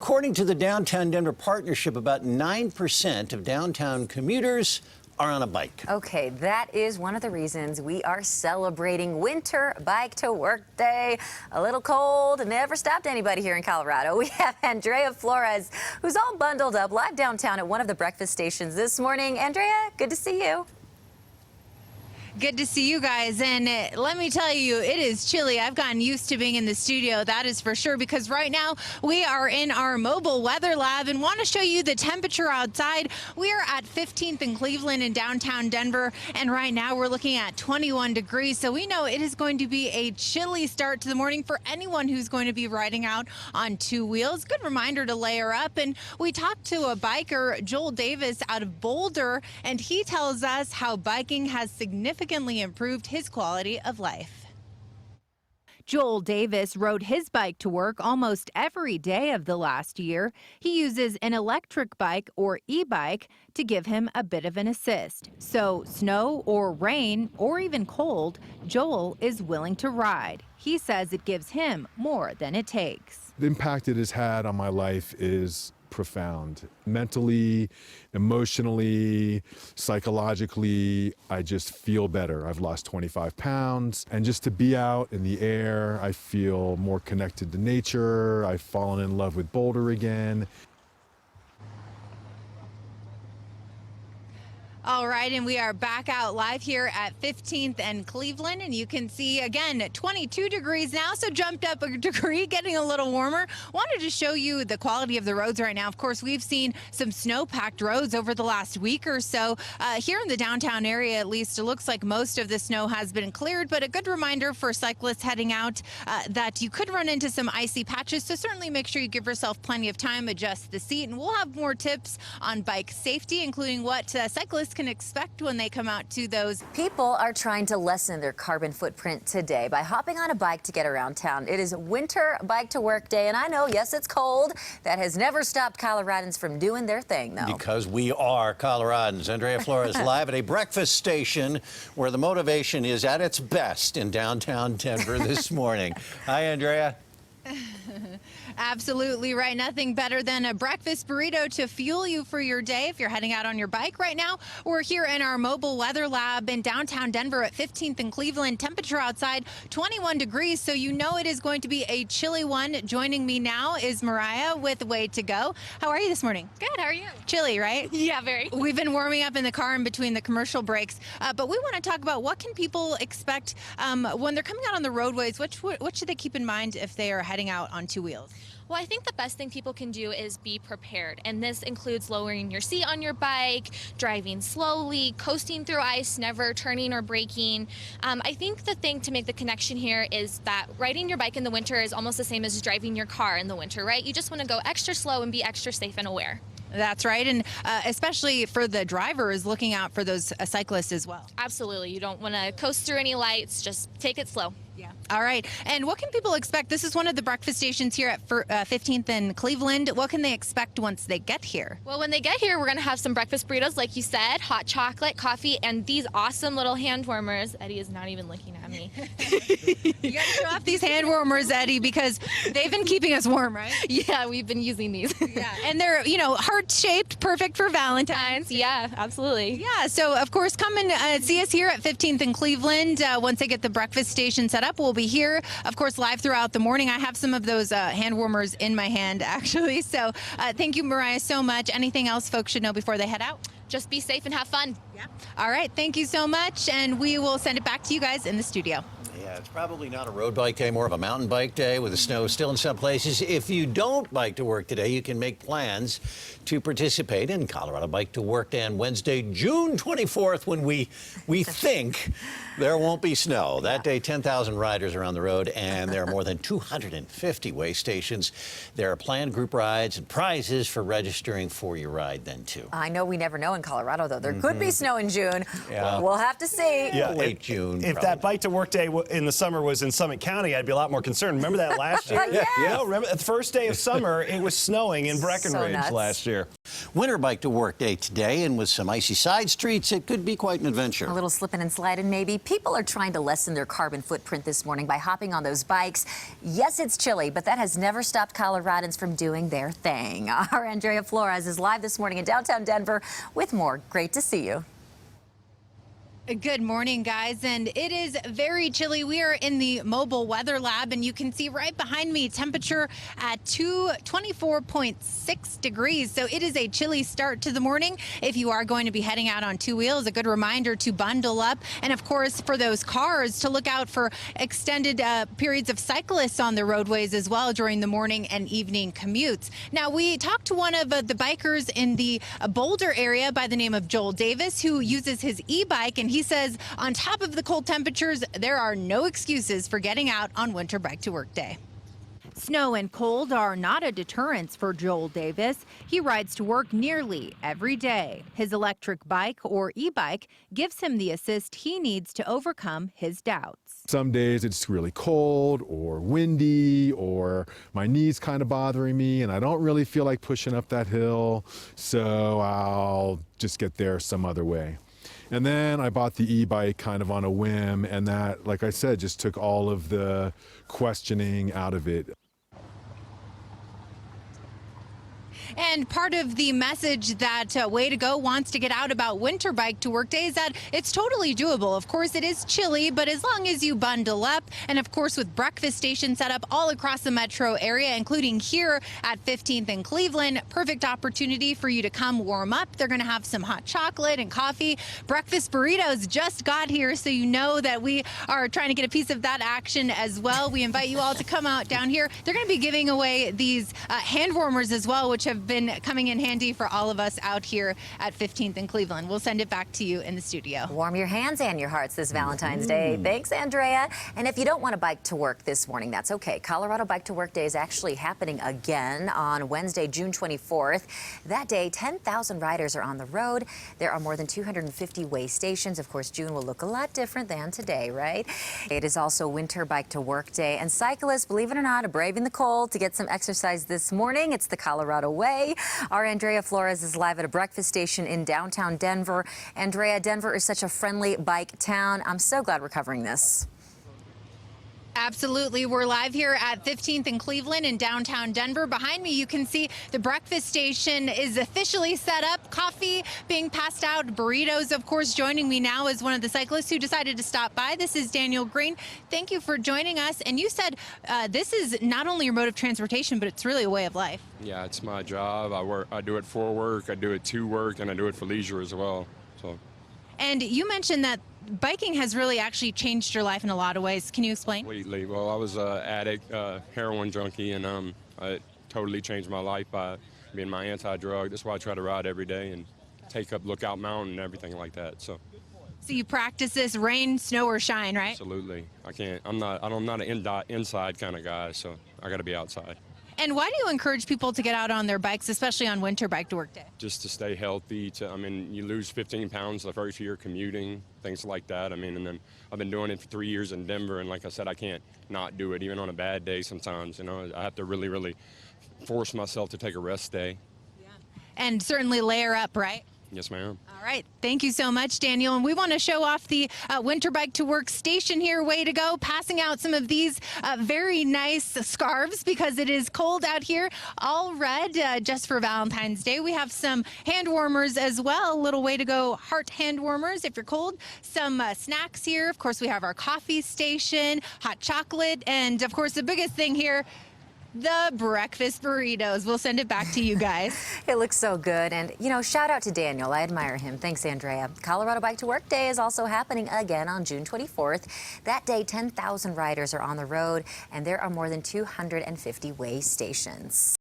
according to the Downtown Denver Partnership, about 9% of downtown commuters are on a bike. Okay, that is one of the reasons we are celebrating Winter Bike to Work Day. A little cold, never stopped anybody here in Colorado. We have Andrea Flores, who's all bundled up live downtown at one of the breakfast stations this morning. Andrea, good to see you. Good to see you guys, and let me tell you, it is chilly. I've gotten used to being in the studio, that is for sure, because right now we are in our mobile weather lab and want to show you the temperature outside. We are at 15th and Cleveland in downtown Denver, and right now we're looking at 21 degrees, so we know it is going to be a chilly start to the morning for anyone who's going to be riding out on two wheels. Good reminder to layer up, and we talked to a biker, Joel Davis, out of Boulder, and he tells us how biking has significantly improved his quality of life. Joel Davis rode his bike to work almost every day of the last year. He uses an electric bike or e-bike to give him a bit of an assist. So snow or rain or even cold, Joel is willing to ride. He says it gives him more than it takes. The impact it has had on my life is profound. Mentally, emotionally, psychologically, I just feel better. I've lost 25 pounds, and just to be out in the air, I feel more connected to nature. I've fallen in love with Boulder again. All right, and we are back out live here at 15th and Cleveland, and you can see, again, 22 degrees now, so jumped up a degree, getting a little warmer. Wanted to show you the quality of the roads right now. Of course, we've seen some snow-packed roads over the last week or so. Here in the downtown area, at least, it looks like most of the snow has been cleared, but a good reminder for cyclists heading out that you could run into some icy patches, so certainly make sure you give yourself plenty of time, adjust the seat, and we'll have more tips on bike safety, including what cyclists can expect when they come out to those. People are trying to lessen their carbon footprint today by hopping on a bike to get around town. It is Winter Bike to Work Day, and I know, yes, it's cold. That has never stopped Coloradans from doing their thing, though. Because we are Coloradans. Andrea Flores live at a breakfast station where the motivation is at its best in downtown Denver this morning. Hi, Andrea. Absolutely right. Nothing better than a breakfast burrito to fuel you for your day if you're heading out on your bike. Right now, we're here in our mobile weather lab in downtown Denver at 15th and Cleveland. Temperature outside 21 degrees, so you know it is going to be a chilly one. Joining me now is Mariah with Way to Go. How are you this morning? Good. How are you? Chilly, right? Yeah, very. We've been warming up in the car in between the commercial breaks, but we want to talk about what can people expect when they're coming out on the roadways. What should they keep in mind if they are heading out on two wheels? Well, I think the best thing people can do is be prepared, and this includes lowering your seat on your bike, driving slowly, coasting through ice, never turning or braking. I think the thing to make the connection here is that riding your bike in the winter is almost the same as driving your car in the winter, right? You just want to go extra slow and be extra safe and aware. That's right, and especially for the drivers, looking out for those cyclists as well. Absolutely. You don't want to coast through any lights. Just take it slow. Yeah. All right. And what can people expect? This is one of the breakfast stations here at 15th and Cleveland. What can they expect once they get here? Well, when they get here, we're going to have some breakfast burritos, like you said, hot chocolate, coffee, and these awesome little hand warmers. Eddie is not even looking at me. You got to show off these hand warmers, Eddie, because they've been keeping us warm, right? Yeah, we've been using these. Yeah. And they're, heart-shaped, perfect for Valentine's. Yeah, absolutely. Yeah. So, of course, come and see us here at 15th and Cleveland. Once they get the breakfast station set up, we'll be here, of course, live throughout the morning. I have some of those hand warmers in my hand, actually. So thank you, Mariah, so much. Anything else folks should know before they head out? Just be safe and have fun. Yeah. All right. Thank you so much. And we will send it back to you guys in the studio. Yeah, it's probably not a road bike day, more of a mountain bike day with the snow still in some places. If you don't bike to work today, you can make plans to participate in Colorado Bike to Work Day on Wednesday, June 24th, when we think there won't be snow. That day, 10,000 riders are on the road, and there are more than 250 way stations. There are planned group rides and prizes for registering for your ride then, too. I know we never know in Colorado, though. There could be snow in June. Yeah. We'll have to see. Yeah, late June. If probably. that Bike to Work Day in the summer was in Summit County, I'd be a lot more concerned. Remember that last year? Yes. You know, remember the first day of summer, it was snowing in Breckenridge nuts. last year. Winter bike to work day today, and with some icy side streets, it could be quite an adventure. A little slipping and sliding maybe. People are trying to lessen their carbon footprint this morning by hopping on those bikes. Yes, it's chilly, but that has never stopped Coloradans from doing their thing. Our Andrea Flores is live this morning in downtown Denver with more. Great to see you. Good morning, guys, and it is very chilly. We are in the mobile weather lab, and you can see right behind me temperature at 24.6 degrees. So it is a chilly start to the morning. If you are going to be heading out on two wheels, a good reminder to bundle up. And of course, for those cars, to look out for extended periods of cyclists on the roadways as well during the morning and evening commutes. Now, we talked to one of the bikers in the Boulder area by the name of Joel Davis, who uses his e-bike, and he says on top of the cold temperatures, there are no excuses for getting out on winter bike to work day. Snow and cold are not a deterrence for Joel Davis. He rides to work nearly every day. His electric bike or e-bike gives him the assist he needs to overcome his doubts. Some days it's really cold or windy or my knee's kind of bothering me and I don't really feel like pushing up that hill, so I'll just get there some other way. And then I bought the e-bike kind of on a whim, and that, like I said, just took all of the questioning out of it. And part of the message that Way to Go wants to get out about winter bike to work day is that it's totally doable. Of course, it is chilly, but as long as you bundle up, and of course, with breakfast stations set up all across the metro area, including here at 15th and Cleveland, perfect opportunity for you to come warm up. They're going to have some hot chocolate and coffee. Breakfast burritos just got here, so you know that we are trying to get a piece of that action as well. We invite you all to come out down here. They're going to be giving away these hand warmers as well, which have been coming in handy for all of us out here at 15th and Cleveland. We'll send it back to you in the studio. Warm your hands and your hearts this Valentine's Day. Thanks, Andrea. And if you don't want to bike to work this morning, that's okay. Colorado Bike to Work Day is actually happening again on Wednesday, June 24th. That day, 10,000 riders are on the road. There are more than 250 way stations. Of course, June will look a lot different than today, right? It is also Winter Bike to Work Day. And cyclists, believe it or not, are braving the cold to get some exercise this morning. It's the Colorado Way. Our Andrea Flores is live at a breakfast station in downtown Denver. Andrea, Denver is such a friendly bike town. I'm so glad we're covering this. Absolutely. We're live here at 15th and Cleveland in downtown Denver. Behind me, you can see the breakfast station is officially set up. Coffee being passed out, burritos, of course. Joining me now is one of the cyclists who decided to stop by. This is Daniel Green. Thank you for joining us. And you said this is not only your mode of transportation, but it's really a way of life. Yeah, it's my job. I do it for work, I do it to work, and I do it for leisure as well. So. And you mentioned that biking has really actually changed your life in a lot of ways. Can you explain? Completely. Well, I was an addict, heroin junkie, and it totally changed my life by being my anti-drug. That's why I try to ride every day and take up Lookout Mountain and everything like that. So you practice this rain, snow, or shine, right? absolutely. I'm not an inside kind of guy, so I got to be outside. And why do you encourage people to get out on their bikes, especially on winter bike to work day? Just to stay healthy. You lose 15 pounds the first year commuting, things like that. And then I've been doing it for 3 years in Denver, and like I said, I can't not do it, even on a bad day sometimes. I have to really, really force myself to take a rest day. Yeah. And certainly layer up, right? Yes, ma'am. All right. Thank you so much, Daniel. And we want to show off the Winter Bike to Work station here. Way to go. Passing out some of these very nice scarves because it is cold out here. All red just for Valentine's Day. We have some hand warmers as well. A little Way to Go heart hand warmers if you're cold. Some snacks here. Of course, we have our coffee station, hot chocolate, and of course, the biggest thing here, the breakfast burritos. We'll send it back to you guys. It looks so good. And, shout out to Daniel. I admire him. Thanks, Andrea. Colorado Bike to Work Day is also happening again on June 24th. That day, 10,000 riders are on the road, and there are more than 250 way stations.